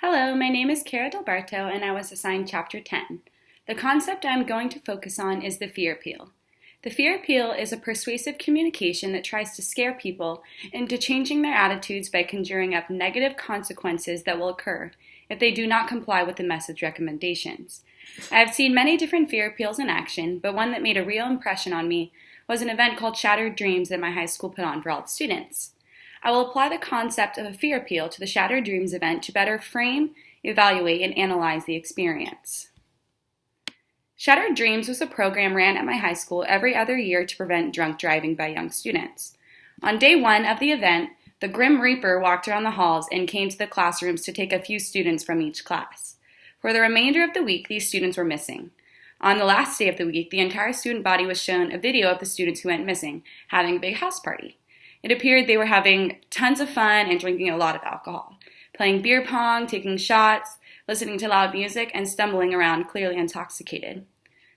Hello, my name is Cara Delberto and I was assigned Chapter 10. The concept I'm going to focus on is the fear appeal. The fear appeal is a persuasive communication that tries to scare people into changing their attitudes by conjuring up negative consequences that will occur if they do not comply with the message recommendations. I have seen many different fear appeals in action, but one that made a real impression on me was an event called Shattered Dreams that my high school put on for all the students. I will apply the concept of a fear appeal to the Shattered Dreams event to better frame, evaluate, and analyze the experience. Shattered Dreams was a program ran at my high school every other year to prevent drunk driving by young students. On day one of the event, the Grim Reaper walked around the halls and came to the classrooms to take a few students from each class. For the remainder of the week, these students were missing. On the last day of the week, the entire student body was shown a video of the students who went missing, having a big house party. It appeared they were having tons of fun and drinking a lot of alcohol, playing beer pong, taking shots, listening to loud music, and stumbling around clearly intoxicated.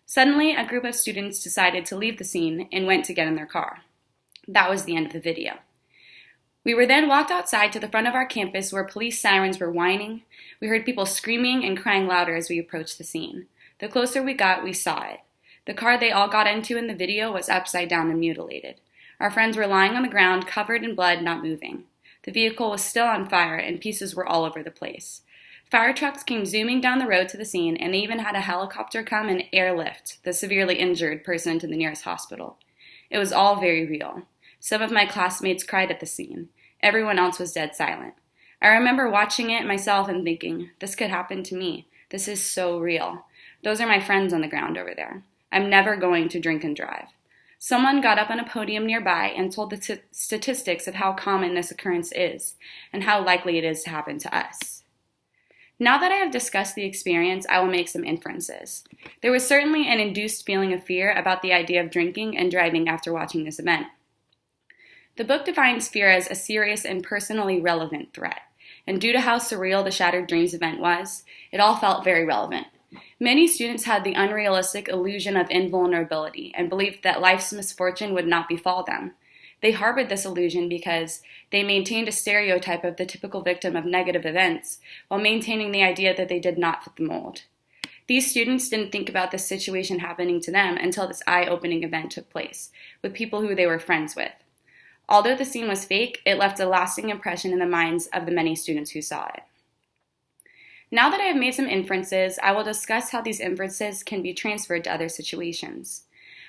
Suddenly, a group of students decided to leave the scene and went to get in their car. That was the end of the video. We were then walked outside to the front of our campus where police sirens were whining. We heard people screaming and crying louder as we approached the scene. The closer we got, we saw it. The car they all got into in the video was upside down and mutilated. Our friends were lying on the ground, covered in blood, not moving. The vehicle was still on fire, and pieces were all over the place. Fire trucks came zooming down the road to the scene, and they even had a helicopter come and airlift the severely injured person to the nearest hospital. It was all very real. Some of my classmates cried at the scene. Everyone else was dead silent. I remember watching it myself and thinking, this could happen to me. This is so real. Those are my friends on the ground over there. I'm never going to drink and drive. Someone got up on a podium nearby and told the statistics of how common this occurrence is and how likely it is to happen to us. Now that I have discussed the experience, I will make some inferences. There was certainly an induced feeling of fear about the idea of drinking and driving after watching this event. The book defines fear as a serious and personally relevant threat, and due to how surreal the Shattered Dreams event was, it all felt very relevant. Many students had the unrealistic illusion of invulnerability and believed that life's misfortune would not befall them. They harbored this illusion because they maintained a stereotype of the typical victim of negative events while maintaining the idea that they did not fit the mold. These students didn't think about this situation happening to them until this eye-opening event took place, with people who they were friends with. Although the scene was fake, it left a lasting impression in the minds of the many students who saw it. Now that I have made some inferences, I will discuss how these inferences can be transferred to other situations.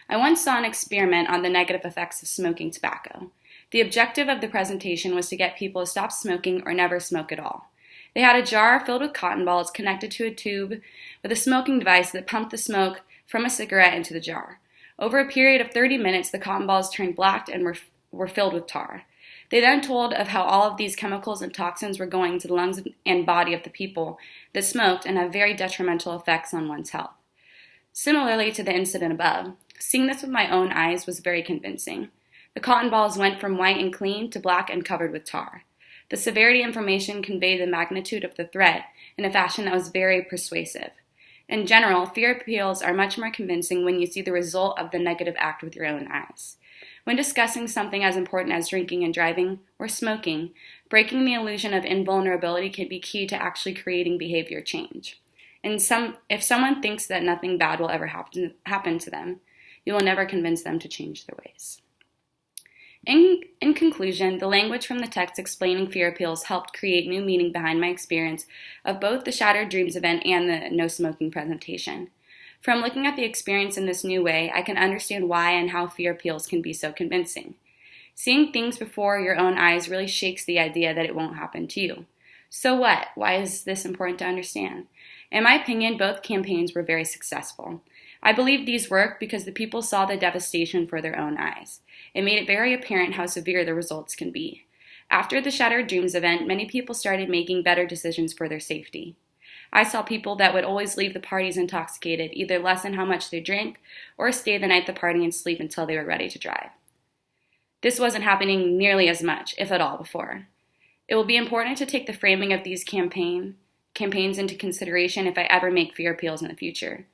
I once saw an experiment on the negative effects of smoking tobacco. The objective of the presentation was to get people to stop smoking or never smoke at all. They had a jar filled with cotton balls connected to a tube with a smoking device that pumped the smoke from a cigarette into the jar. Over a period of 30 minutes, the cotton balls turned black and were filled with tar. They then told of how all of these chemicals and toxins were going to the lungs and body of the people that smoked and have very detrimental effects on one's health. Similarly to the incident above, seeing this with my own eyes was very convincing. The cotton balls went from white and clean to black and covered with tar. The severity information conveyed the magnitude of the threat in a fashion that was very persuasive. In general, fear appeals are much more convincing when you see the result of the negative act with your own eyes. When discussing something as important as drinking and driving or smoking, breaking the illusion of invulnerability can be key to actually creating behavior change. If someone thinks that nothing bad will ever happen to them, you will never convince them to change their ways. In conclusion, the language from the text explaining fear appeals helped create new meaning behind my experience of both the Shattered Dreams event and the no smoking presentation. From looking at the experience in this new way, I can understand why and how fear appeals can be so convincing. Seeing things before your own eyes really shakes the idea that it won't happen to you. So what? Why is this important to understand? In my opinion, both campaigns were very successful. I believe these worked because the people saw the devastation for their own eyes. It made it very apparent how severe the results can be. After the Shattered Dreams event, many people started making better decisions for their safety. I saw people that would always leave the parties intoxicated, either lessen how much they drank or stay the night at the party and sleep until they were ready to drive. This wasn't happening nearly as much, if at all, before. It will be important to take the framing of these campaigns into consideration if I ever make fear appeals in the future.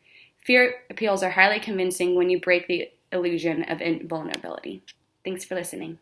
Fear appeals are highly convincing when you break the illusion of invulnerability. Thanks for listening.